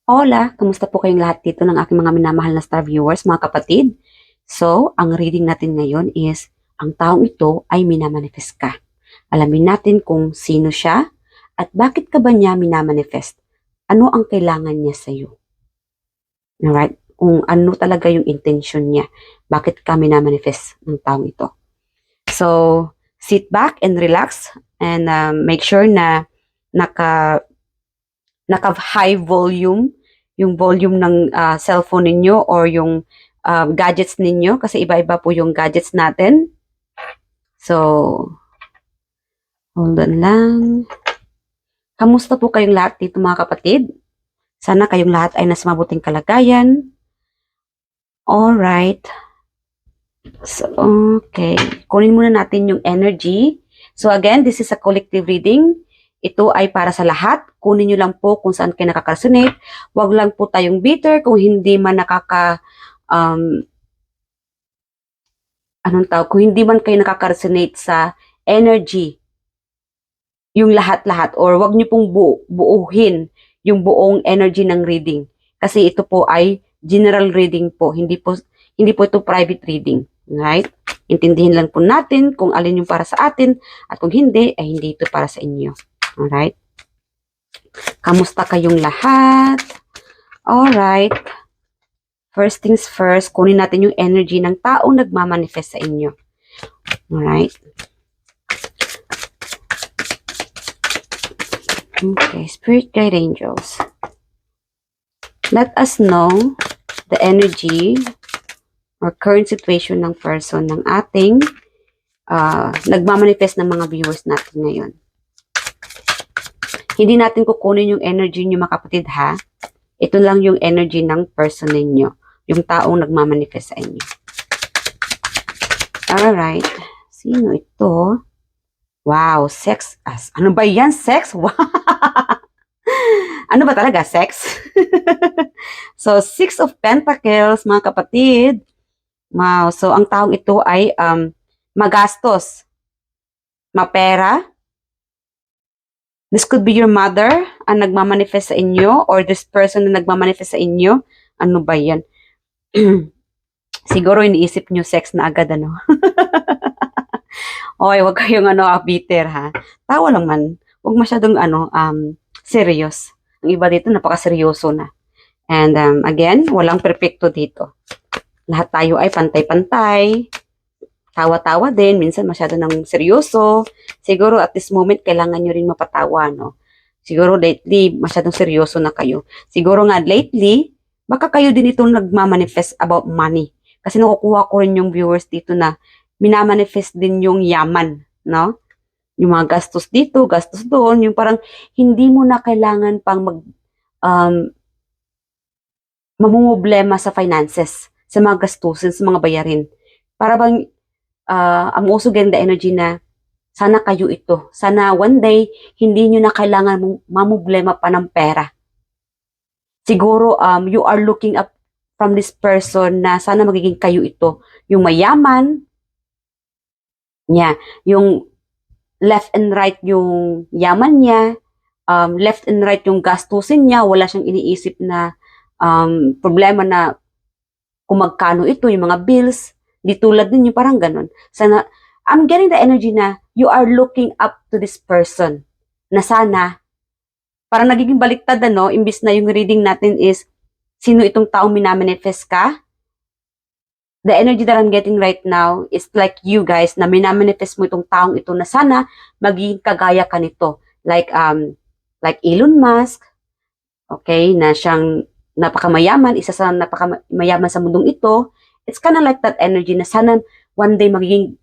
Hola, kamusta po kayong lahat dito ng aking mga minamahal na star viewers, mga kapatid? So, ang reading natin ngayon is, ang taong ito ay minamanifest ka. Alamin natin kung sino siya at bakit ka ba niya minamanifest. Ano ang kailangan niya sa iyo? Alright? Kung ano talaga yung intention niya. Bakit ka minamanifest ng taong ito? So, sit back and relax and make sure na naka high volume yung volume ng cellphone ninyo or yung gadgets ninyo kasi iba-iba po yung gadgets natin. So, hold on lang. Kamusta po kayong lahat dito mga kapatid? Sana kayong lahat ay nasa mabuting kalagayan. Alright. So, okay. Kunin muna natin yung energy. So again, this is a collective reading. Ito ay para sa lahat. Kunin nyo lang po kung saan kayo nakaka-resonate. Huwag lang po tayong bitter kung hindi man kung hindi man kayo nakaka-resonate sa energy, yung lahat-lahat, or wag nyo pong buuhin yung buong energy ng reading. Kasi ito po ay general reading po, hindi po ito private reading. Right? Intindihin lang po natin kung alin yung para sa atin at kung hindi, ay hindi ito para sa inyo. Alright? Kamusta kayong lahat? Alright. First things first, kunin natin yung energy ng taong nagmamanifest sa inyo. Alright? Okay, Spirit Guide Angels. Let us know the energy or current situation ng person ng ating nagmamanifest ng mga viewers natin ngayon. Hindi natin kukunin yung energy nyo mga kapatid ha. Ito lang yung energy ng person ninyo. Yung taong nagmamanifest sa inyo. Alright. Sino ito? Wow, sex. Ano ba yan? Sex? Wow. Ano ba talaga? Sex? So, Six of Pentacles, mga kapatid. Wow. So, ang taong ito ay magastos. Mapera. This could be your mother ang nagmamanifest sa inyo or this person na nagmamanifest sa inyo. Ano ba yan? Siguro iniisip nyo sex na agad, ano? Oy, wag kayong bitter ha. Tawa lang man. Wag masyadong serious. Ang iba dito napaka-seryoso na. And again, walang perpekto dito. Lahat tayo ay pantay-pantay. Tawa-tawa din, minsan masyado ng seryoso. Siguro at this moment kailangan nyo rin mapatawa, no? Siguro lately masyadong seryoso na kayo. Siguro nga lately, baka kayo din itong nagmamanifest about money. Kasi nakukuha ko rin yung viewers dito na minamanifest din yung yaman, no? Yung mga gastos dito, gastos doon, yung parang hindi mo na kailangan pang mamumblema sa finances, sa mga gastusin, sa mga bayarin. Para bang I'm also getting the energy na sana kayo ito. Sana one day, hindi nyo na kailangan mamumblema pa ng pera. Siguro you are looking up from this person na sana magiging kayo ito. Yung mayaman, niya, yung left and right yung yaman niya, left and right yung gastusin niya, wala siyang iniisip na problema na kung magkano ito, yung mga bills, di tulad ninyo, parang ganun. Sana, I'm getting the energy na you are looking up to this person, na sana, parang nagiging baliktad, ano, imbis na yung reading natin is, sino itong taong minamanifest ka? The energy that I'm getting right now is like you guys, na minamanifest mo itong taong ito na sana magiging kagaya ka nito. Like Elon Musk, okay, na siyang napakamayaman, isa sa napakamayaman sa mundong ito. It's kind of like that energy na sana one day magiging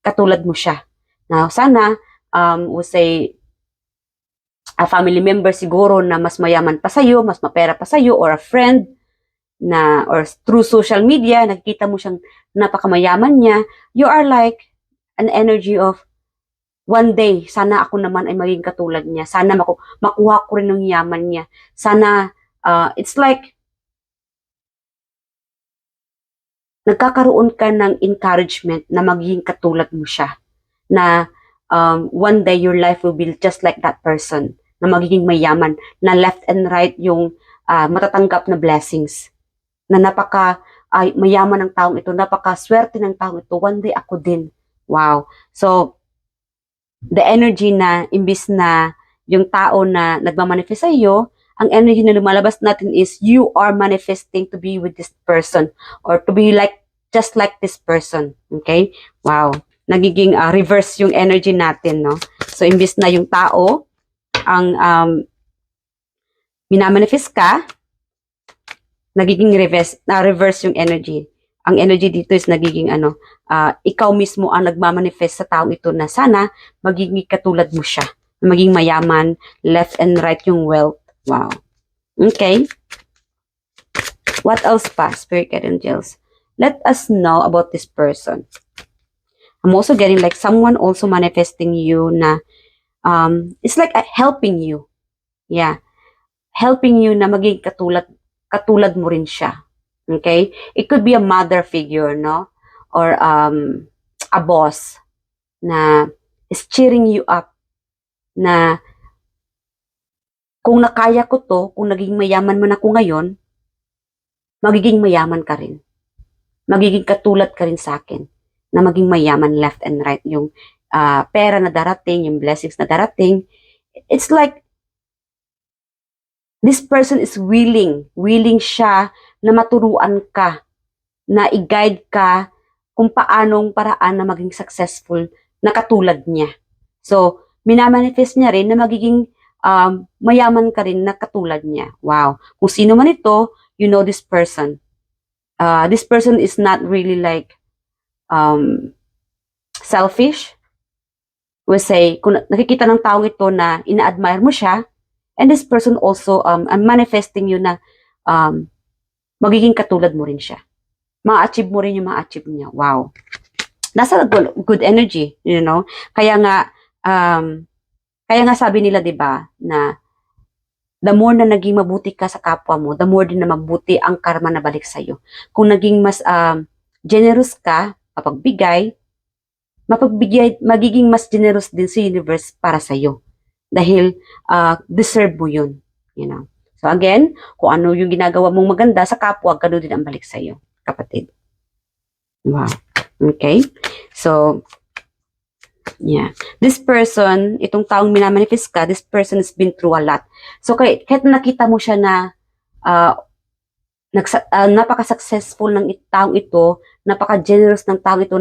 katulad mo siya. Now, sana, we'll say, a family member siguro na mas mayaman pa sa'yo, mas mapera pa sa'yo, or a friend na, or through social media, nakikita mo siyang napakamayaman niya, you are like an energy of one day, sana ako naman ay maging katulad niya. Sana makuha ko rin ng yaman niya. Sana, it's like, nagkakaroon ka ng encouragement na magiging katulad mo siya. Na one day your life will be just like that person. Na magiging mayaman. Na left and right yung matatanggap na blessings. Na mayaman ng taong ito, napaka-swerte ng taong ito. One day ako din. Wow. So, the energy na, imbis na yung tao na nagmamanifest sa iyo, ang energy na lumalabas natin is you are manifesting to be with this person or to be just like this person. Okay? Wow. Nagiging reverse yung energy natin, no? So, imbis na yung tao ang minamanifest ka, nagiging reverse yung energy. Ang energy dito is nagiging ikaw mismo ang nagmamanifest sa taong ito na sana magiging katulad mo siya. Maging mayaman, left and right yung wealth. Wow. Okay. What else pa, Spirit Guide Angels? Let us know about this person. I'm also getting like someone also manifesting you na it's like helping you. Yeah. Helping you na maging katulad mo rin siya. Okay? It could be a mother figure, no? Or a boss na is cheering you up na kung nakaya ko to, kung naging mayaman man ako ngayon, magiging mayaman ka rin. Magiging katulad ka rin sa akin na maging mayaman left and right. Yung pera na darating, yung blessings na darating. It's like this person is willing siya na maturuan ka, na i-guide ka kung paanong paraan na maging successful na katulad niya. So, minamanifest niya rin na magiging mayaman ka rin na katulad niya. Wow. Kung sino man ito, you know this person. This person is not really like selfish. We say, kung nakikita ng tao ito na ina-admire mo siya, and this person also manifesting you na magiging katulad mo rin siya. Ma-achieve mo rin yung ma-achieve niya. Wow. That's a good energy, you know. Kaya nga sabi nila, 'di ba, na the more na naging mabuti ka sa kapwa mo, the more din na mabuti ang karma na balik sa iyo. Kung naging mas generous ka, magiging mas generous din si universe para sa iyo. Dahil deserve mo 'yun, you know. So again, kung ano yung ginagawa mong maganda sa kapwa, ganoon din ang balik sa iyo, kapatid. Wow. Okay? So, yeah. This person, itong taong minamanifest ka, this person has been through a lot. So, kahit nakita mo siya na napaka-successful ng taong ito, napaka-generous ng taong ito,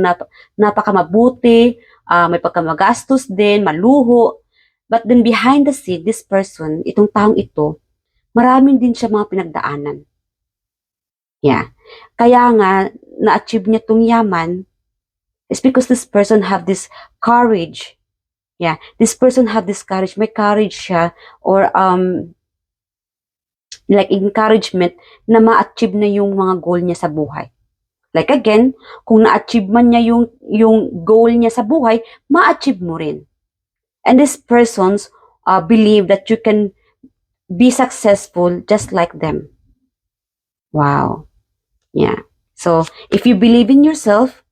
napaka-mabuti, may pagkamagastos din, maluho. But then behind the scene, this person, itong taong ito, maraming din siya mga pinagdaanan. Yeah. Kaya nga, na-achieve niya itong yaman, is because this person have this courage. Yeah, this person have this courage. May courage siya or like encouragement na ma-achieve na yung mga goal niya sa buhay. Like again, kung na-achieve man niya yung goal niya sa buhay, ma-achieve mo rin. And these persons believe that you can be successful just like them. Wow. Yeah. So, if you believe in yourself,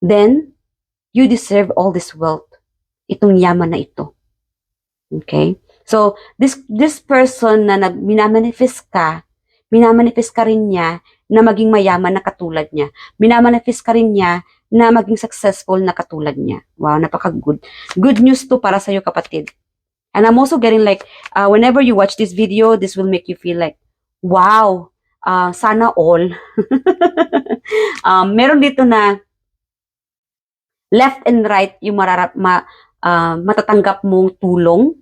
then you deserve all this wealth. Itong yaman na ito. Okay? So, this person na minamanifest ka rin niya na maging mayaman na katulad niya. Minamanifest ka rin niya na maging successful na katulad niya. Wow, napaka-good. Good news to para sa'yo, kapatid. And I'm also getting like, whenever you watch this video, this will make you feel like, wow, sana all. Meron dito na left and right yung matatanggap mong tulong.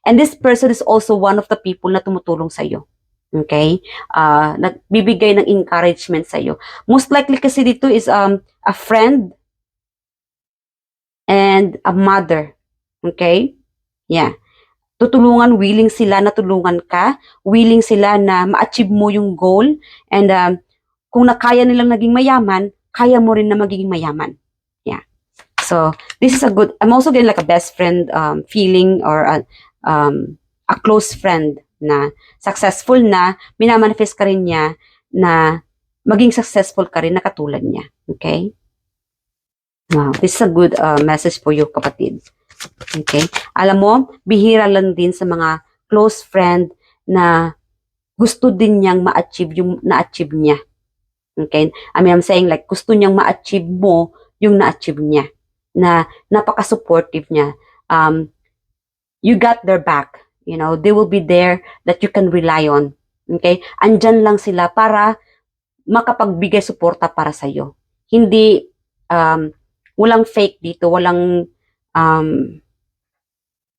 And this person is also one of the people na tumutulong sa iyo. Okay? Nagbibigay ng encouragement sa iyo. Most likely kasi dito is a friend and a mother. Okay? Yeah. Willing sila na tulungan ka, willing sila na ma-achieve mo yung goal, and kung nakaya nilang naging mayaman, kaya mo rin na magiging mayaman. Yeah. So, this is I'm also getting like a best friend feeling or a close friend na successful na, minamanifest ka rin niya na maging successful ka rin na katulad niya. Okay? Wow. This is a good message for you, kapatid. Okay? Alam mo, bihira lang din sa mga close friend na gusto din niyang ma-achieve yung na-achieve niya. Okay? I mean, I'm saying like, gusto niyang ma-achieve mo yung na-achieve niya. Na napaka-supportive niya. You got their back. You know, they will be there that you can rely on. Okay? Andyan lang sila para makapagbigay suporta para sa'yo. Hindi, walang fake dito, um,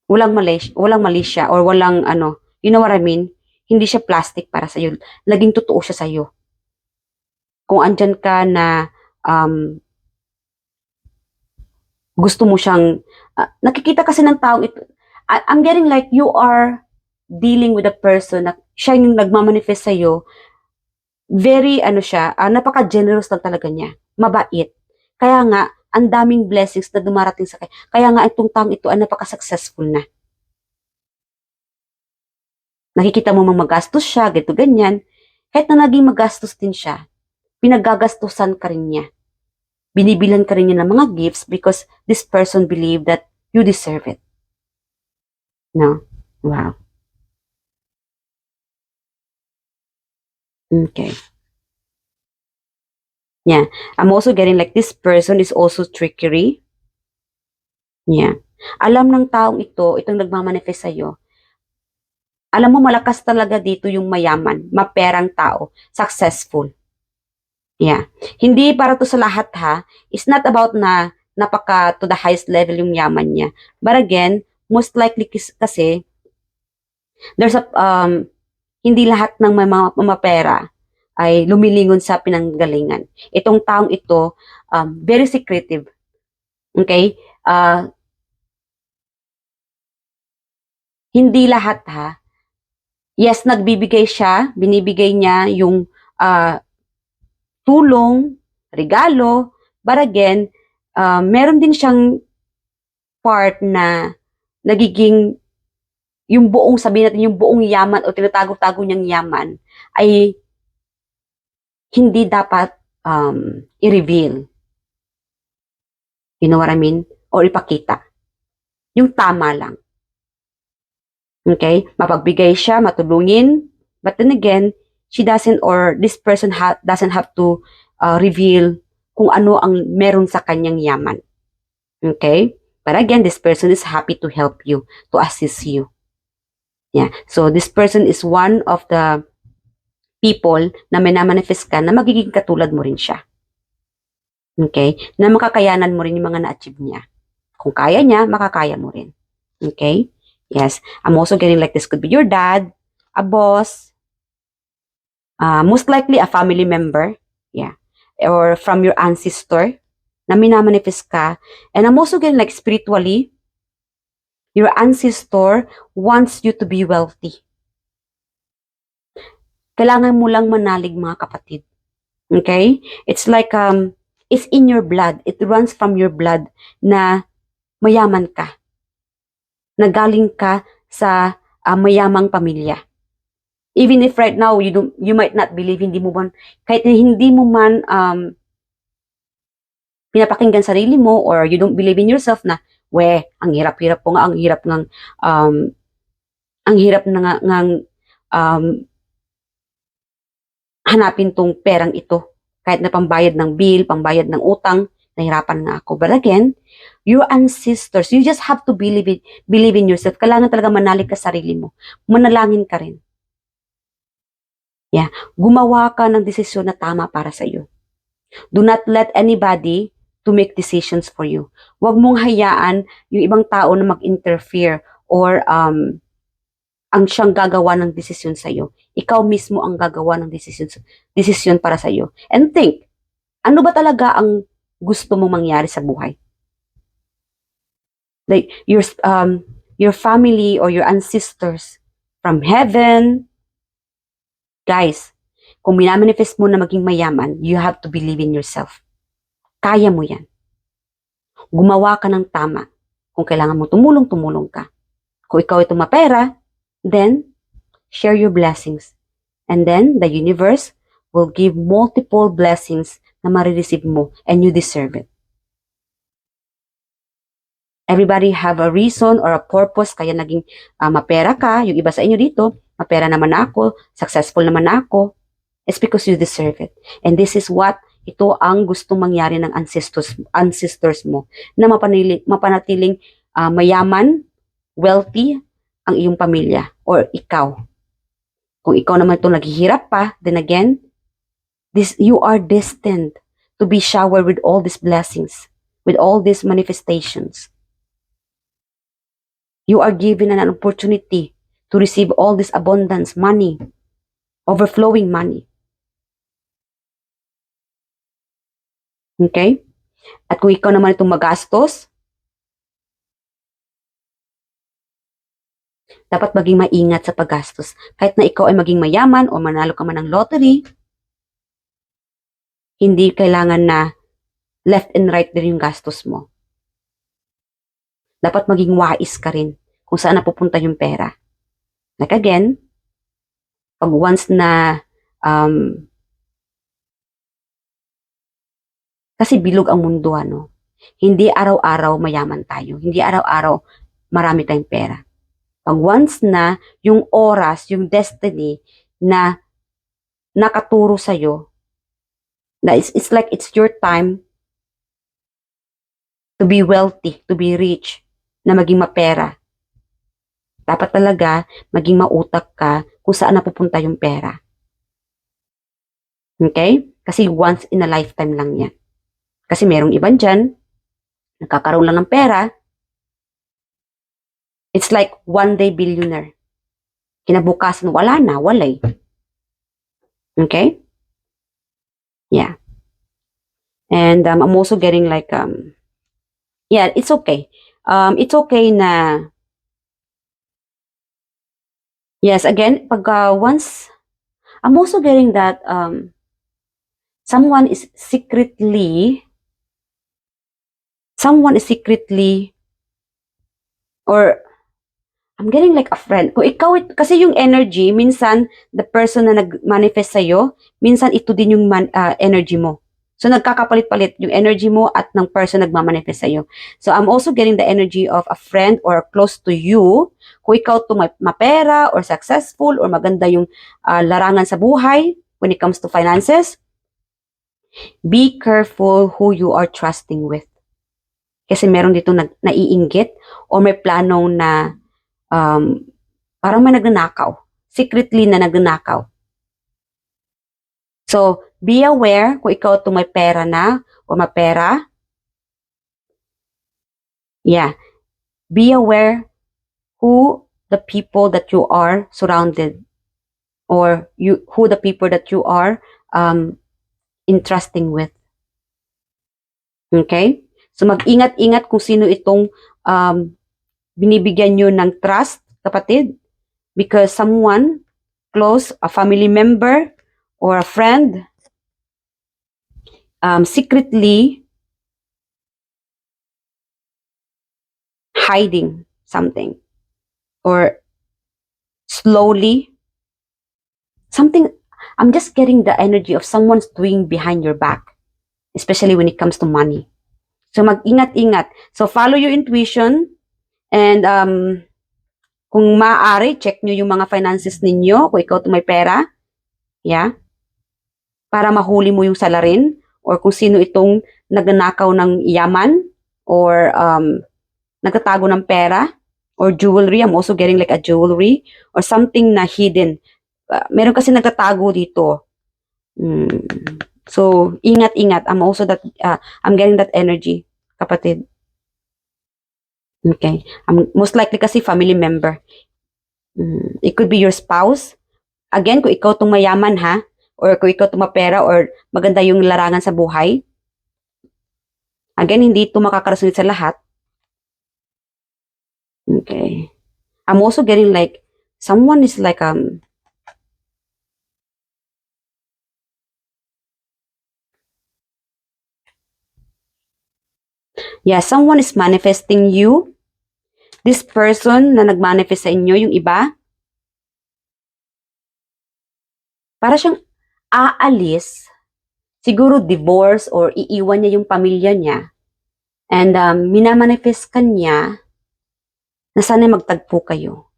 walang malisya, or walang ano, you know what I mean? Hindi siya plastic para sa'yo. Laging totoo siya sa'yo. Kung andyan ka na, gusto mo siyang, nakikita kasi ng taong ito, I'm getting like you are dealing with a person na siya yung nagmamanifest sa'yo, very, ano siya, napaka-generous lang talaga niya. Mabait. Kaya nga, ang daming blessings na dumarating sa kanya. Kaya nga, itong taong ito ay napaka-successful na. Nakikita mo mang magastos siya, ganito, ganyan. Kahit na naging magastos din siya, pinagagastusan ka rin niya. Binibilan ka rin niya ng mga gifts because this person believe that you deserve it. No? Wow. Okay. Yeah. I'm also getting like this person is also trickery. Yeah. Alam ng taong ito, itong nagmamanifest sa'yo, alam mo malakas talaga dito yung mayaman, maperang tao, successful. Yeah. Hindi para to sa lahat ha. It's not about na napaka to the highest level yung yaman niya. But again, most likely kasi there's a hindi lahat ng may mga mapera ay lumilingon sa pinanggalingan. Itong taong ito, very secretive. Okay? Hindi lahat ha. Yes, nagbibigay siya, binibigay niya yung tulong, regalo, but again, meron din siyang part na nagiging yung buong, sabihin natin, yung buong yaman o tinatago-tago niyang yaman ay hindi dapat i-reveal. You know what I mean? Or ipakita. Yung tama lang. Okay? Mapagbigay siya, matulungin, but then again, she doesn't, or this person doesn't have to reveal kung ano ang meron sa kanyang yaman. Okay? But again, this person is happy to help you, to assist you. Yeah. So, this person is one of the people na may na-manifest ka na magiging katulad mo rin siya. Okay? Na makakayanan mo rin yung mga na-achieve niya. Kung kaya niya, makakaya mo rin. Okay? Yes. I'm also getting like this could be your dad, a boss, most likely a family member. Yeah. Or from your ancestor na minamanifest ka. And I'm also getting like spiritually, your ancestor wants you to be wealthy. Kailangan mo lang manalig, mga kapatid. Okay? It's like, it's in your blood. It runs from your blood na mayaman ka. Nagaling ka sa mayamang pamilya. Even if right now, you might not believe, hindi mo man, kahit hindi mo man pinapakinggan sarili mo, or you don't believe in yourself na, ang hirap-hirap po nga, ang hirap ng hanapin tong perang ito. Kahit na pambayad ng bill, pambayad ng utang, nahirapan nga ako. But again, your ancestors, you just have to believe in yourself. Kailangan talaga manalig ka sa sarili mo. Manalangin ka rin. Yeah. Gumawa ka ng desisyon na tama para sa iyo. Do not let anybody to make decisions for you. Huwag mong hayaan yung ibang tao na mag-interfere or ang siyang gagawa ng desisyon sa iyo. Ikaw mismo ang gagawa ng desisyon para sa iyo. And think, ano ba talaga ang gusto mong mangyari sa buhay? Like your family or your ancestors from heaven. Guys, kung minamanifest mo na maging mayaman, you have to believe in yourself. Kaya mo yan. Gumawa ka ng tama. Kung kailangan mo tumulong ka. Kung ikaw ay mapera, then share your blessings. And then the universe will give multiple blessings na marireceive mo, and you deserve it. Everybody have a reason or a purpose kaya naging mapera ka. Yung iba sa inyo dito, mapera naman ako, successful naman ako. It's because you deserve it. And this is what ito ang gustong mangyari ng ancestors mo na mapanatiling mayaman, wealthy ang iyong pamilya or ikaw. Kung ikaw naman itong naghihirap pa, then again, you are destined to be showered with all these blessings, with all these manifestations. You are given an opportunity to receive all this abundance, money, overflowing money. Okay? At kung ikaw naman itong magastos, dapat maging maingat sa paggastos. Kahit na ikaw ay maging mayaman o manalo ka man ng lottery, hindi kailangan na left and right din yung gastos mo. Dapat maging wais ka rin kung saan napupunta yung pera. Like again, pag once na kasi bilog ang mundo, ano? Hindi araw-araw mayaman tayo. Hindi araw-araw marami tayong pera. Pag once na yung oras, yung destiny na nakaturo sa'yo, na it's like it's your time to be wealthy, to be rich, na maging mapera. Dapat talaga maging mautak ka kung saan napupunta yung pera. Okay? Kasi once in a lifetime lang yan. Kasi merong iban dyan, nakakaroon lang ng pera, it's like one day billionaire. Kinabukasan, wala na, walay. Okay? Yeah. And I'm also getting like, yeah, it's okay. It's okay na, yes, again, pag once, I'm also getting that someone is secretly, or I'm getting like a friend. Kung ikaw, kasi yung energy, minsan, the person na nag-manifest sa'yo, minsan ito din yung energy mo. So, nagkakapalit-palit yung energy mo at ng person nagmamanifest sa'yo. So, I'm also getting the energy of a friend or close to you. Kung ikaw to mapera or successful or maganda yung larangan sa buhay when it comes to finances, be careful who you are trusting with. Kasi meron dito naiinggit o may planong na parang may nagnanakaw. Secretly na nagnanakaw. So, be aware kung ikaw itong may pera na o mapera. Yeah. Be aware who the people that you are surrounded or who the people that you are entrusting with. Okay? So, mag-ingat-ingat kung sino itong binibigyan nyo ng trust, kapatid. Because someone close, a family member, or a friend, secretly hiding something or slowly something. I'm just getting the energy of someone's doing behind your back, especially when it comes to money. So mag-ingat-ingat. So follow your intuition and kung maaari, check nyo yung mga finances ninyo kung ikaw may pera. Yeah. Para mahuli mo yung salarin or kung sino itong nagnanakaw ng yaman or nagtatago ng pera or jewelry. I'm also getting like a jewelry or something na hidden. Meron kasi nagtatago dito. So, ingat-ingat. I'm getting that energy, kapatid. Okay. Most likely kasi family member. It could be your spouse. Again, kung ikaw itong mayaman ha, or kung ikaw tumapera or maganda yung larangan sa buhay. Again, hindi ito makakarasunod sa lahat. Okay. I'm also getting like, someone is like, yeah, someone is manifesting you. This person na nagmanifest sa inyo, yung iba, para siyang aalis, siguro divorce or iiwan niya yung pamilya niya. And minamanifest ka niya na sana magtagpo kayo.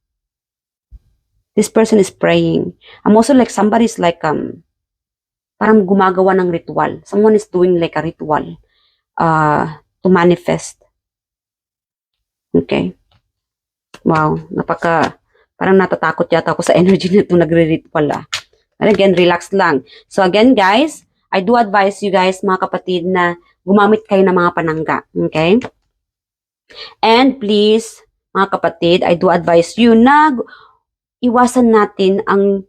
This person is praying. I'm also like somebody's like parang gumagawa ng ritual. Someone is doing like a ritual to manifest. Okay? Wow, parang natatakot yata ako sa energy na ito nagre-ritual And again, relax lang. So again, guys, I do advise you guys, mga kapatid, na gumamit kayo ng mga panangga. Okay? And please, mga kapatid, I do advise you na iwasan natin ang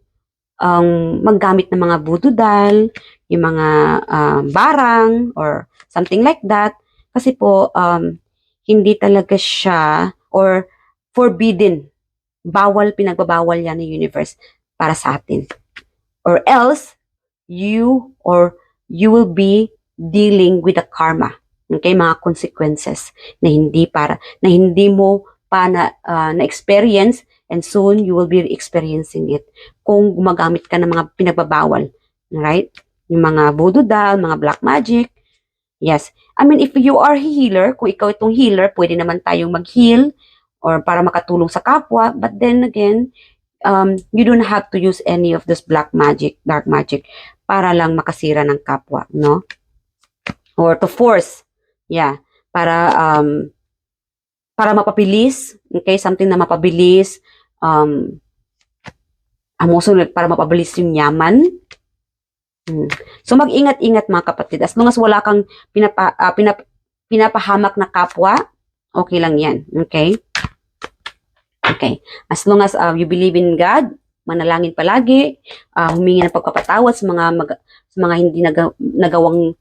maggamit ng mga voodoo doll, yung mga barang, or something like that. Kasi po, hindi talaga siya, or forbidden. Pinagbabawal yan ng universe para sa atin. Or else, you will be dealing with the karma. Okay, mga consequences na hindi mo pa na-experience, and soon you will be experiencing it kung gumagamit ka ng mga pinagbabawal. Right? Yung mga voodoo doll, mga black magic. Yes. I mean, if you are a healer, kung ikaw itong healer, pwede naman tayong mag-heal or para makatulong sa kapwa. But then again, you don't have to use any of this black magic, dark magic, para lang makasira ng kapwa, no? Or to force, yeah, para mapabilis, okay, something na mapabilis, also para mapabilis yung yaman. So mag-ingat-ingat mga kapatid. As long as wala kang pinapahamak na kapwa, okay lang yan, okay? Okay. As long as you believe in God, manalangin palagi, humingi ng pagpapatawad sa mga hindi nagawang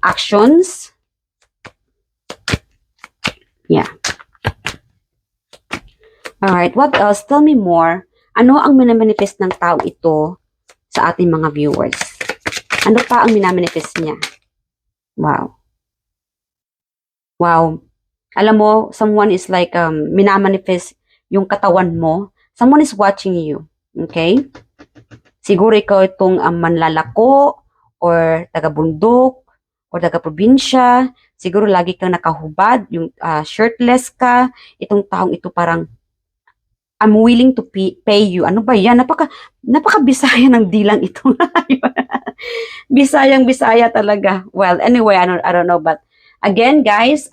actions. Yeah. Alright, what else? Tell me more. Ano ang minamanifest ng tao ito sa ating mga viewers? Ano pa ang minamanifest niya? Wow. Wow. Alam mo, someone is like minamanifest yung katawan mo. Someone is watching you. Okay? Siguro ikaw itong manlalako or taga-bundok or taga-probinsya. Siguro lagi kang nakahubad, yung shirtless ka. Itong taong ito parang I'm willing to pay you. Ano ba yan? Napaka-Bisaya ng dilang ito. Bisayang-Bisaya talaga. Well, anyway, I don't know. But again, guys,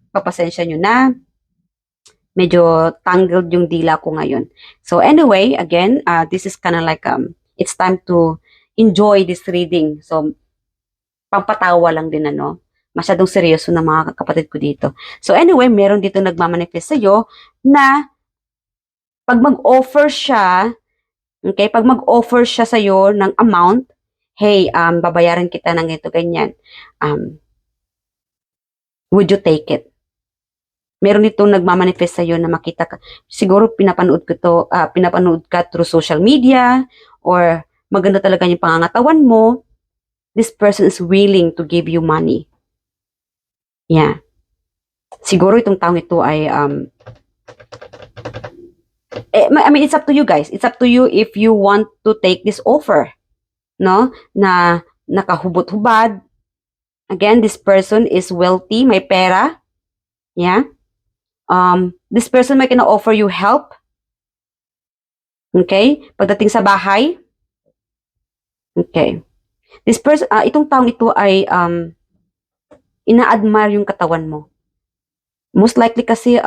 papasensya nyo na. Medyo tangled yung dila ko ngayon. So anyway, again, this is kind of like, it's time to enjoy this reading. So, pampatawa lang din, masyadong seryoso na mga kapatid ko dito. So anyway, meron dito nagmamanifest sa'yo na pag mag-offer siya, okay, pag mag-offer siya sa'yo ng amount, hey, babayaran kita ng ito, ganyan. Would you take it? Meron itong nagmamanifest sa'yo na makita ka. Siguro pinapanood ka through social media, or maganda talaga yung pangangatawan mo. This person is willing to give you money. Yeah. Siguro itong taong ito ay, I mean, it's up to you guys. It's up to you if you want to take this offer. No? Na nakahubot-hubad. Again, this person is wealthy, may pera. Yeah. This person may offer you help. Okay? Pagdating sa bahay. Okay. This person, itong taong ito ay ina-admire yung katawan mo. Most likely kasi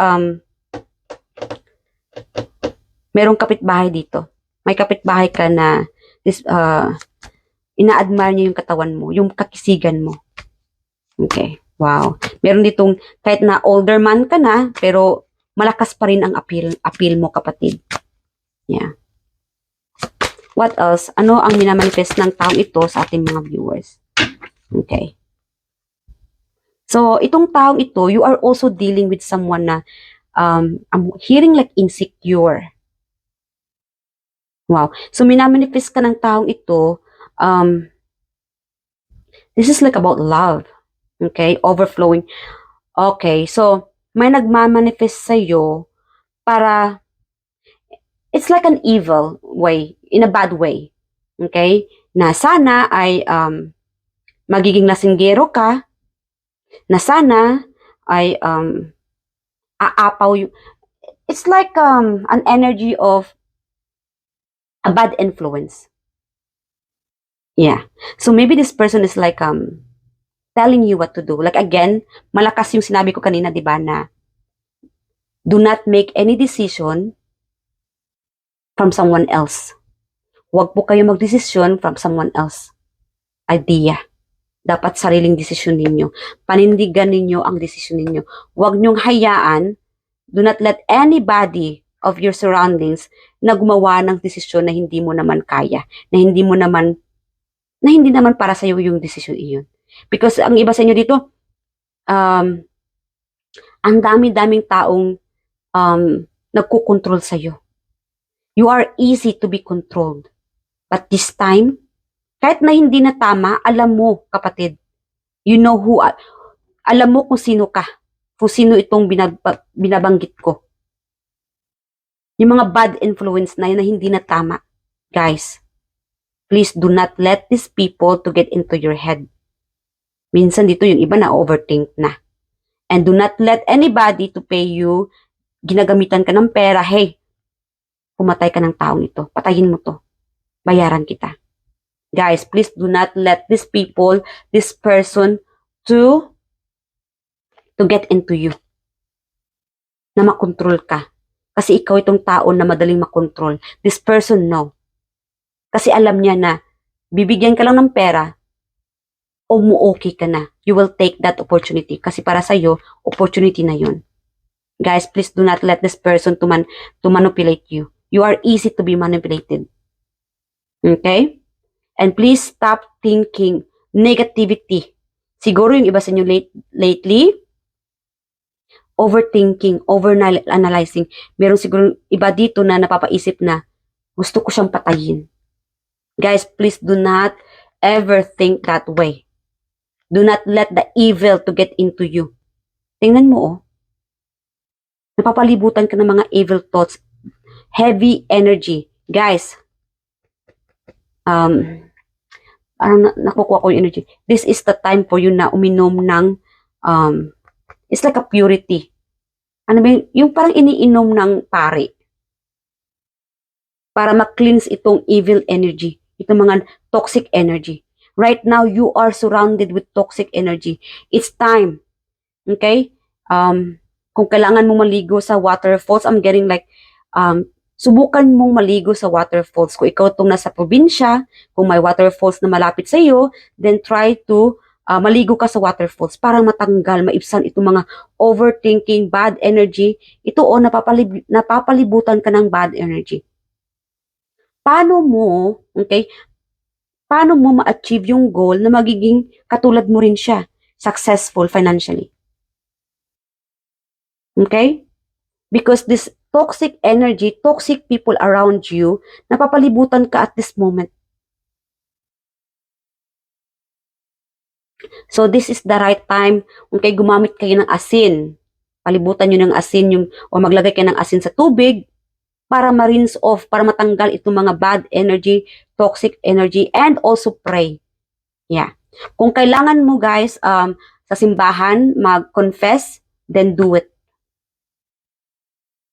merong kapitbahay dito. May kapitbahay ka na ina-admire niya yung katawan mo, yung kakisigan mo. Okay. Wow. Meron ditong, kahit na older man ka na, pero malakas pa rin ang appeal mo, kapatid. Yeah. What else? Ano ang minamanifest ng taong ito sa ating mga viewers? Okay. So, itong taong ito, you are also dealing with someone na, I'm hearing like insecure. Wow. So, minamanifest ka ng taong ito, this is like about love. Okay? Overflowing. Okay. So, may nagmamanifest sa'yo para, it's like an evil way, in a bad way. Okay? Na sana ay magiging lasinggero ka, na sana ay aapaw yung, it's like an energy of a bad influence. Yeah. So maybe this person is like telling you what to do. Like again, malakas yung sinabi ko kanina, 'di ba, na do not make any decision from someone else. Huwag po kayo magdesisyon from someone else idea. Dapat sariling desisyon ninyo. Panindigan ninyo ang desisyon ninyo. Huwag nyong hayaan, do not let anybody of your surroundings na gumawa ng desisyon na hindi mo naman kaya, na hindi naman para sa iyo yung desisyon iyon. Because ang iba sa inyo dito, ang dami-daming taong nagkukontrol sa iyo. You are easy to be controlled. But this time, kahit na hindi na tama, alam mo, kapatid, you know who, alam mo kung sino ka, kung sino itong binabanggit ko. Yung mga bad influence na yun na hindi na tama. Guys, please do not let these people to get into your head. Minsan dito yung iba na overthink na. And do not let anybody to pay you, ginagamitan ka ng pera, hey, pumatay ka ng taong ito, patayin mo to, bayaran kita. Guys, please do not let these people, this person, to get into you. Na makontrol ka. Kasi ikaw itong tao na madaling makontrol. This person, no. Kasi alam niya na bibigyan ka lang ng pera o mu-okay ka na. You will take that opportunity. Kasi para sa'yo, opportunity na yun. Guys, please do not let this person to manipulate you. You are easy to be manipulated. Okay? And please stop thinking negativity. Siguro yung iba sa inyo lately, overthinking, overanalyzing. Meron siguro iba dito na napapaisip na gusto ko siyang patayin. Guys, please do not ever think that way. Do not let the evil to get into you. Tingnan mo, oh. Napapalibutan ka ng mga evil thoughts. Heavy energy. Guys, nakukuha ko yung energy. This is the time for you na uminom ng, it's like a purity. Ano ba yung parang iniinom ng pare. Para ma-cleanse itong evil energy. Itong mga toxic energy. Right now, you are surrounded with toxic energy. It's time. Okay? Kung kailangan mo maligo sa waterfalls, I'm getting like, subukan mong maligo sa waterfalls. Kung ikaw itong nasa probinsya, kung may waterfalls na malapit sa iyo, then try to maligo ka sa waterfalls para matanggal, maibsan itong mga overthinking, bad energy. Ito napapalibutan ka ng bad energy. Paano mo ma-achieve yung goal na magiging katulad mo rin siya, successful financially? Okay? Because this toxic energy, toxic people around you, napapalibutan ka at this moment. So this is the right time, okay, gumamit kayo ng asin. Palibutan nyo ng asin o maglagay kayo ng asin sa tubig para ma-rinse off, para matanggal itong mga bad energy, toxic energy, and also pray. Yeah. Kung kailangan mo guys, sa simbahan, mag-confess, then do it.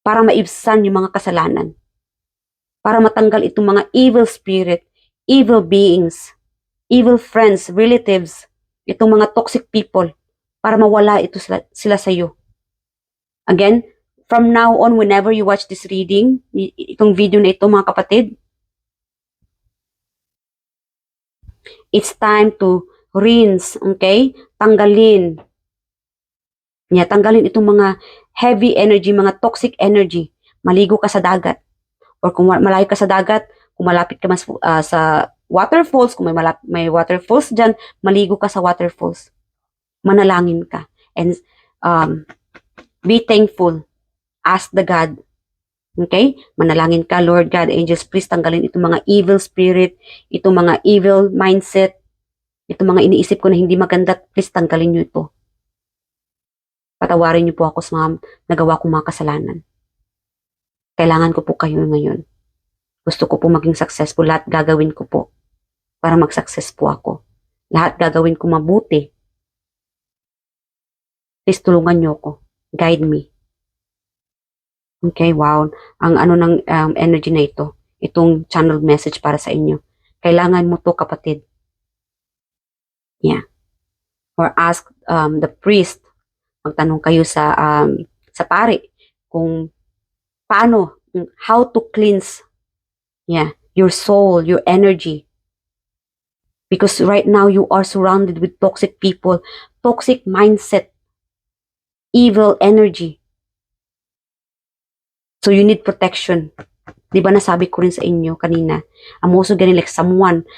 Para maibsan yung mga kasalanan. Para matanggal itong mga evil spirit, evil beings, evil friends, relatives, itong mga toxic people, para mawala ito sila sa iyo. Again, from now on, whenever you watch this reading, itong video na ito mga kapatid, it's time to rinse, okay? Tanggalin. Tanggalin itong mga heavy energy, mga toxic energy. Maligo ka sa dagat. Or kung malayo ka sa dagat, kung malapit ka sa waterfalls, kung may waterfalls dyan, maligo ka sa waterfalls. Manalangin ka. And be thankful. Ask the God. Okay? Manalangin ka, Lord God, angels, please tanggalin itong mga evil spirit, itong mga evil mindset, itong mga iniisip ko na hindi maganda, please tanggalin nyo ito. Patawarin niyo po ako sa mga nagawa kong mga kasalanan. Kailangan ko po kayo ngayon. Gusto ko po maging successful. Lahat gagawin ko po para mag-success po ako. Lahat gagawin ko mabuti. Please tulungan niyo ako. Guide me. Okay, wow. Ang ano ng energy na ito. itong channel message para sa inyo. Kailangan mo to, kapatid. Yeah. Or ask the priest. Magtanong kayo sa pari kung paano, how to cleanse your soul, your energy. Because right now you are surrounded with toxic people, toxic mindset, evil energy. So you need protection. Di ba nasabi ko rin sa inyo kanina, I'm also getting like someone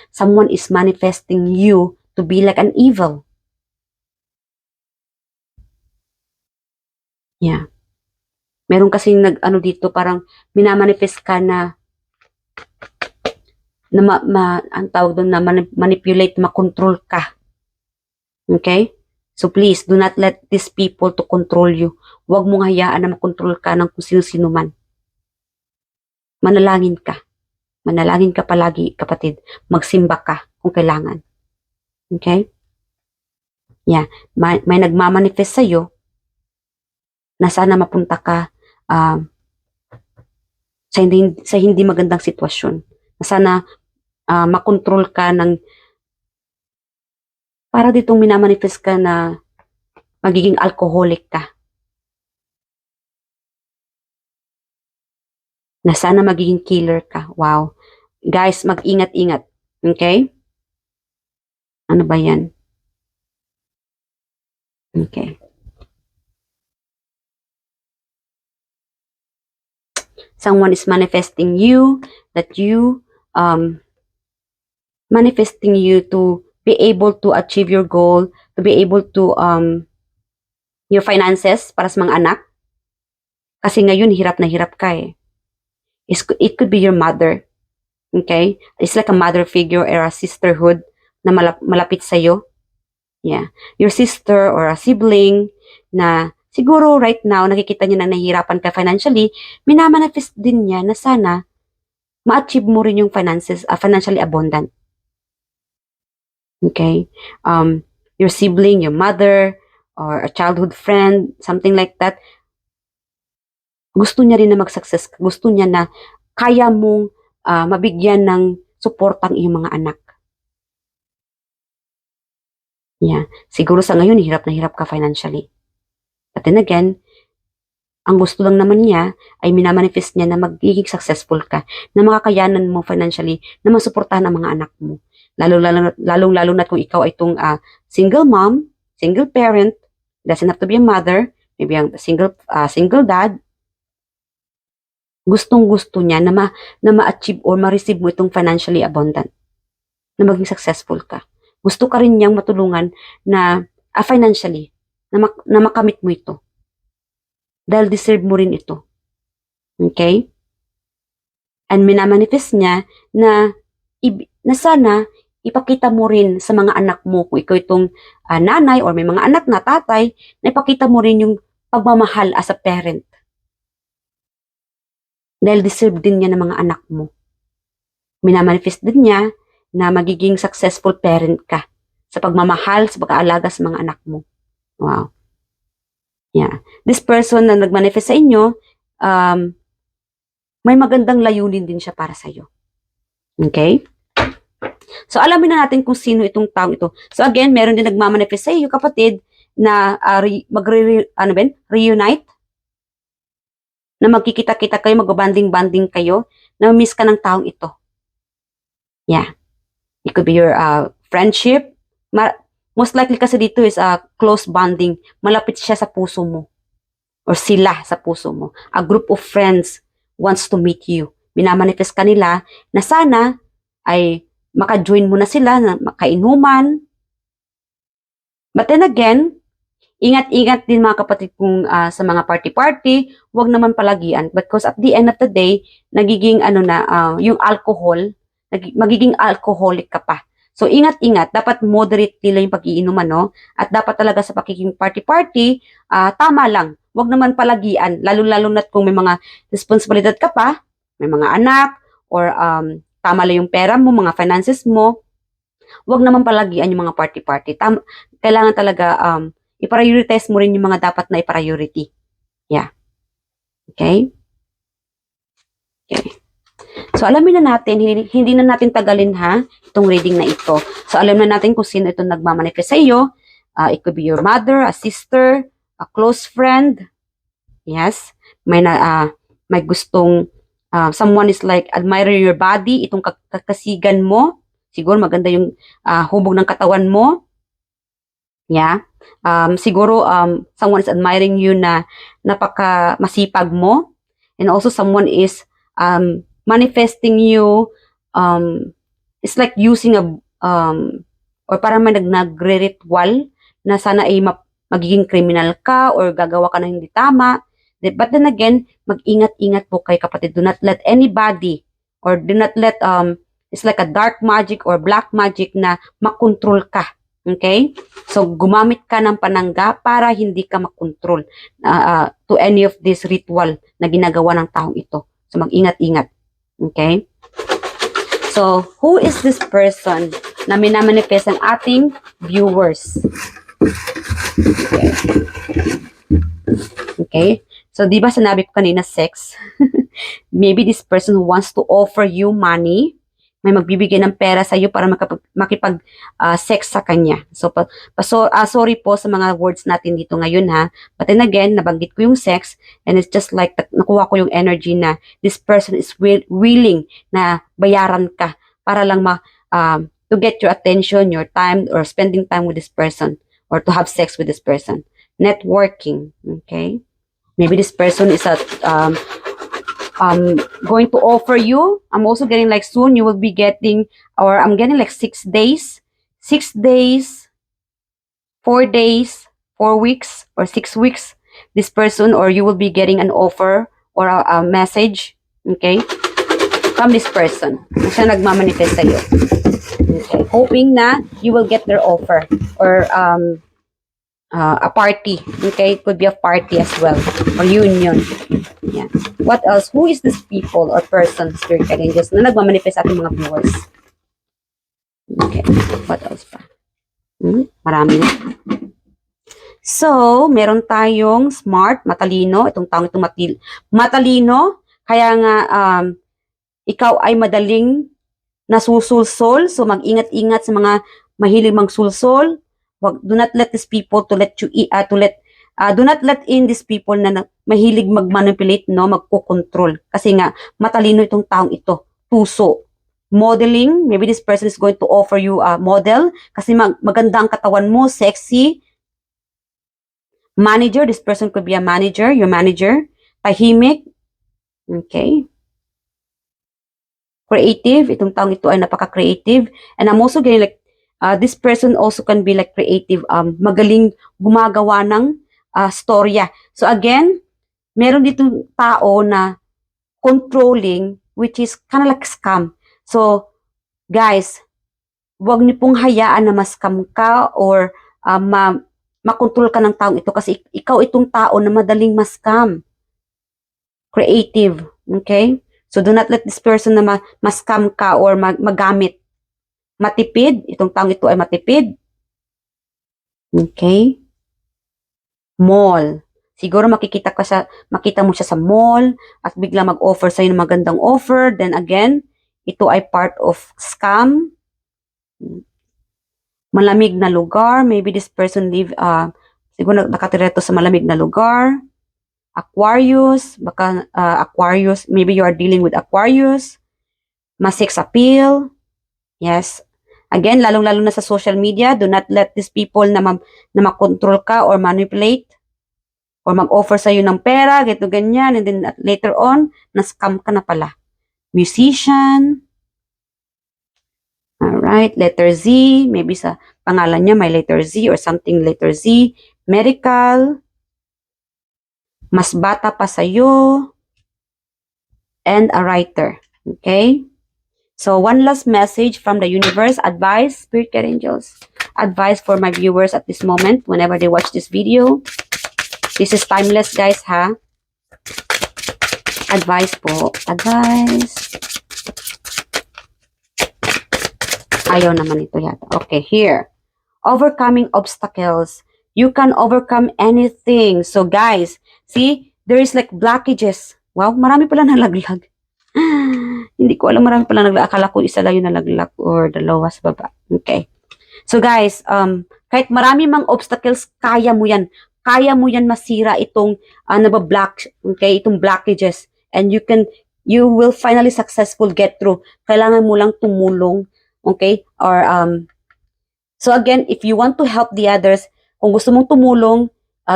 is manifesting you to be like an evil. Yeah. Meron kasing nag-ano dito, parang minamanifest ka na ang tawag doon na manipulate, makontrol ka. Okay? So please, do not let these people to control you. Huwag mong hayaan na makontrol ka ng kung sino-sino man. Manalangin ka. Manalangin ka palagi, kapatid. Magsimba ka kung kailangan. Okay? Yeah. May nagmamanifest sa'yo na sana mapunta ka sa hindi magandang sitwasyon. Na sana makontrol ka ng para ditong minamanifest ka na magiging alcoholic ka. Na sana magiging killer ka. Wow. Guys, mag-ingat-ingat. Okay? Ano ba yan? Okay. Someone is manifesting you, that you, manifesting you to be able to achieve your goal, to be able to, your finances para sa mga anak. Kasi ngayon, hirap na hirap ka eh. It could be your mother. Okay? It's like a mother figure or a sisterhood na malapit sa'yo. Yeah. Your sister or a sibling na siguro right now, nakikita niya na nahihirapan ka financially, minamanifest din niya na sana ma-achieve mo rin yung finances, financially abundant. Okay? Your sibling, your mother, or a childhood friend, something like that, gusto niya rin na mag-success. Gusto niya na kaya mong mabigyan ng support ang iyong mga anak. Yeah. Siguro sa ngayon, hirap na hirap ka financially. But then again, ang gusto lang naman niya ay minamanifest niya na magiging successful ka, na makakayanan mo financially, na masuportahan ang mga anak mo. Lalo na kung ikaw ay itong single mom, single parent, doesn't have to be a mother, maybe a single dad, gustong-gusto niya na ma-achieve or ma-receive mo itong financially abundant, na maging successful ka. Gusto ka rin niyang matulungan na financially, na makamit mo ito. Dahil deserve mo rin ito. Okay? And minamanifest niya na sana ipakita mo rin sa mga anak mo, kung ikaw itong nanay or may mga anak na tatay, na ipakita mo rin yung pagmamahal as a parent. Dahil deserve din niya ng mga anak mo. Minamanifest din niya na magiging successful parent ka sa pagmamahal, sa pag-aalaga sa mga anak mo. Wow. Yeah. This person na nagmanifest sa inyo, may magandang layunin din siya para sa iyo. Okay? So, alamin na natin kung sino itong tao ito. So, again, meron din nagmamanifest sa iyo, kapatid, na reunite, na magkikita-kita kayo, magbabanding-banding kayo, na miss ka ng taong ito. Yeah. It could be your friendship. Most likely kasi dito is close bonding. Malapit siya sa puso mo. Or sila sa puso mo. A group of friends wants to meet you. Minamanifest ka nila na sana ay maka-join mo na sila, na makainuman. But then again, ingat-ingat din mga kapatid kung sa mga party-party, huwag naman palagian. Because at the end of the day, nagiging yung alcohol, magiging alcoholic ka pa. So, ingat-ingat. Dapat moderate nila yung pag-iinuman, no? At dapat talaga sa pakiging party-party, tama lang. Huwag naman palagian. Lalo-lalo na kung may mga responsibilidad ka pa, may mga anak, or tama lang yung pera mo, mga finances mo. Huwag naman palagian yung mga party-party. Kailangan talaga i-prioritize mo rin yung mga dapat na i-priority. Yeah. Okay? Okay. So, alamin na natin, hindi na natin tagalin ha, itong reading na ito. So, alam na natin kung sino itong nagmamanifest sa iyo. It could be your mother, a sister, a close friend. Yes. May gustong, someone is like admiring your body, itong kakasigan mo. Siguro maganda yung hubog ng katawan mo. Yeah. Siguro, someone is admiring you na napaka masipag mo. And also someone is manifesting you, it's like using or parang may nagre-ritual na sana ay magiging criminal ka or gagawa ka na hindi tama. But then again, mag-ingat-ingat po kayo kapatid. Do not let anybody or do not let, it's like a dark magic or black magic na makontrol ka. Okay? So, gumamit ka ng panangga para hindi ka makontrol to any of this ritual na ginagawa ng taong ito. So, mag-ingat-ingat. Okay? So, who is this person na minamanifest ang ating viewers? Okay. Okay? So, di ba sinabi ko kanina sex? Maybe this person wants to offer you money. May magbibigay ng pera sa iyo para makipag-sex sa kanya. So, sorry po sa mga words natin dito ngayon ha. But then again, nabanggit ko yung sex and it's just like nakuha ko yung energy na this person is willing na bayaran ka para lang to get your attention, your time, or spending time with this person or to have sex with this person. Networking. Okay? Maybe this person is going to offer you. I'm also getting like soon you will be getting, or I'm getting like 6 days, 6 days, 4 days, 4 weeks, or 6 weeks. This person, or you will be getting an offer or a message, okay, from this person. Siya nagmamanifest sa'yo. Okay. Hoping na you will get their offer or a party. Okay, it could be a party as well or union. Yeah. What else? Who is this people or person, spirit angels, na nagmamanifest sa ating mga viewers? Okay. What else pa? Marami na. So, meron tayong smart, matalino. Itong taong itong matalino. Kaya nga, ikaw ay madaling nasusulsol. So, mag-ingat-ingat sa mga mahilig magsulsol. Do not let these people do not let in these people na mahilig mag-manipulate, no, magko-control. Kasi nga, matalino itong taong ito. Puso. Modeling, maybe this person is going to offer you a model kasi maganda ang katawan mo, sexy. Manager, this person could be a manager, your manager. Tahimik. Okay. Creative, itong taong ito ay napaka-creative. And I'm also getting like, this person also can be like creative, magaling gumagawa ng storya. So again, meron ditong tao na controlling, which is kind of like scam. So, guys, huwag niyo pong hayaan na ma-scam ka or makontrol ka ng taong ito kasi ikaw itong tao na madaling ma-scam. Creative, okay? So, do not let this person na ma-scam ka or magamit. Matipid, itong taong ito ay matipid. Okay? Mall. Siguro makita mo siya sa mall at bigla mag-offer sa'yo ng magandang offer. Then again, ito ay part of scam. Malamig na lugar. Maybe this person siguro nakatira ito sa malamig na lugar. Aquarius. Baka Aquarius. Maybe you are dealing with Aquarius. Sex appeal. Yes. Again, lalong-lalo na sa social media, do not let these people na makontrol ka or manipulate or mag-offer sa'yo ng pera, ganyan, and then later on, na-scam ka na pala. Musician. Alright, letter Z. Maybe sa pangalan niya may letter Z or something letter Z. Medical. Mas bata pa sa'yo. And a writer. Okay? So, one last message from the universe. Advice, spirit guide angels. Advice for my viewers at this moment whenever they watch this video. This is timeless, guys, ha? Advice po. Advice. Ayaw naman ito yata. Okay, here. Overcoming obstacles. You can overcome anything. So, guys, see, there is like blockages. Wow, marami pala nalaglag. Hindi ko alam, marami pala naglag. Akala ko isa lang yung nalaglag or dalawa sa baba. Okay. So guys, kahit marami mang obstacles, kaya mo yan. Kaya mo yan masira itong nabablock, okay, itong blockages. And you will finally successful get through. Kailangan mo lang tumulong, okay? Or, so again, if you want to help the others, kung gusto mong tumulong,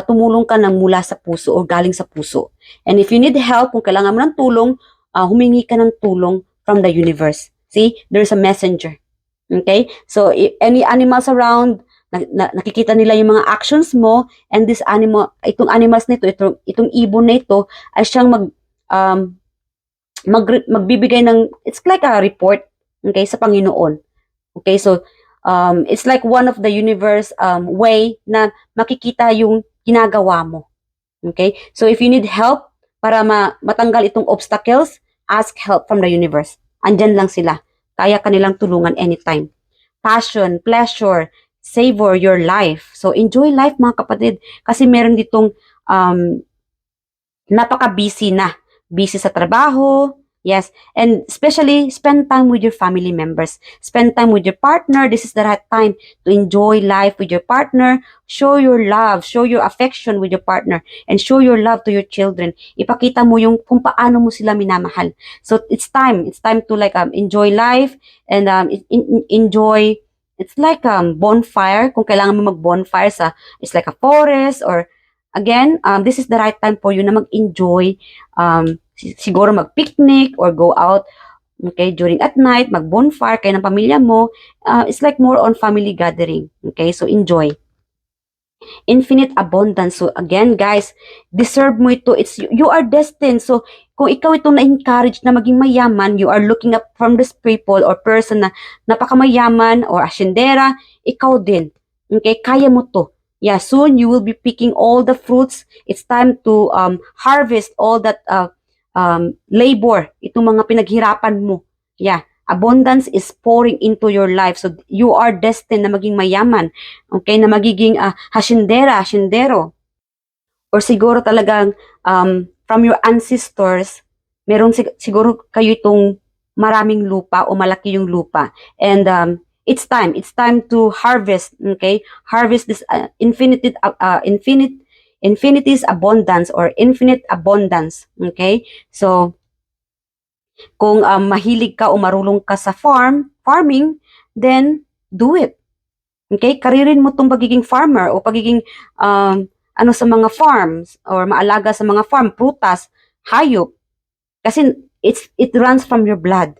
tumulong ka ng mula sa puso o galing sa puso. And if you need help, kung kailangan mo ng tulong, humingi ka ng tulong from the universe. See, there's a messenger. Okay? So, any animals around, nakikita nila yung mga actions mo, and this animal, itong animals nito, itong ibon na ito, ay siyang magbibigay ng, it's like a report, okay, sa Panginoon. Okay, so, it's like one of the universe way na makikita yung ginagawa mo. Okay? So, if you need help para matanggal itong obstacles, ask help from the universe. Andyan lang sila. Kaya kanilang tulungan anytime. Passion, pleasure, savor your life. So, enjoy life mga kapatid. Kasi meron ditong napaka-busy na. Busy sa trabaho. Yes. And especially, spend time with your family members. Spend time with your partner. This is the right time to enjoy life with your partner. Show your love. Show your affection with your partner. And show your love to your children. Ipakita mo yung kung paano mo sila minamahal. So, it's time. It's time to like enjoy life and enjoy. It's like bonfire. Kung kailangan mo mag-bonfire it's like a forest or again, this is the right time for you na mag-enjoy. Siguro mag-picnic or go out, okay, during at night, mag-bonfire kayo ng pamilya mo. It's like more on family gathering, okay? So, enjoy. Infinite abundance. So, again, guys, deserve mo ito. You are destined. So, kung ikaw itong na-encourage na maging mayaman, you are looking up from this people or person na napakamayaman or asyendera, ikaw din. Okay? Kaya mo to. Yeah, soon you will be picking all the fruits. It's time to harvest all that labor, itong mga pinaghirapan mo. Yeah, abundance is pouring into your life. So, you are destined na maging mayaman. Okay, na magiging hasyendero. Or siguro talagang from your ancestors, meron siguro kayo itong maraming lupa o malaki yung lupa. And it's time to harvest, okay? Harvest this infinity's abundance or infinite abundance. Okay? So, kung mahilig ka o marunong ka sa farming, then do it. Okay? Karirin mo tong pagiging farmer o pagiging sa mga farms or maalaga sa mga farm, prutas, hayop. Kasi it runs from your blood.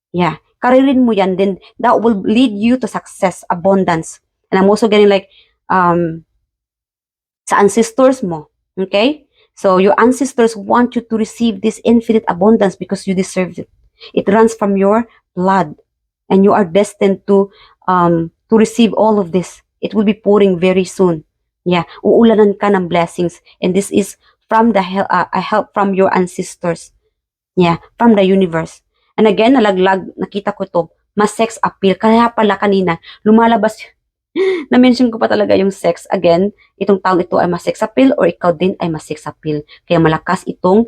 Yeah. Karirin mo yan, then that will lead you to success, abundance. And I'm also getting like sa ancestors mo. Okay? So, your ancestors want you to receive this infinite abundance because you deserve it. It runs from your blood. And you are destined to receive all of this. It will be pouring very soon. Yeah. Uulanan ka ng blessings. And this is from the help from your ancestors. Yeah. From the universe. And again, nakita ko to, mas sex appeal. Kaya pala kanina, lumalabas na-mention ko pa talaga yung sex. Again, itong taong ito ay mas sex appeal or ikaw din ay mas sex appeal. Kaya malakas itong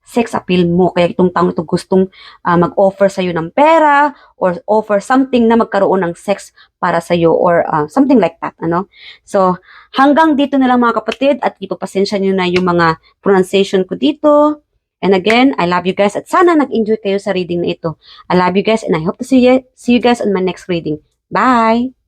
sex appeal mo. Kaya itong taong ito gustong mag-offer sa'yo ng pera or offer something na magkaroon ng sex para sa'yo or something like that. Ano? So, hanggang dito na lang mga kapatid at ipapasensya nyo na yung mga pronunciation ko dito. And again, I love you guys at sana nag-enjoy kayo sa reading na ito. I love you guys and I hope to see you guys on my next reading. Bye!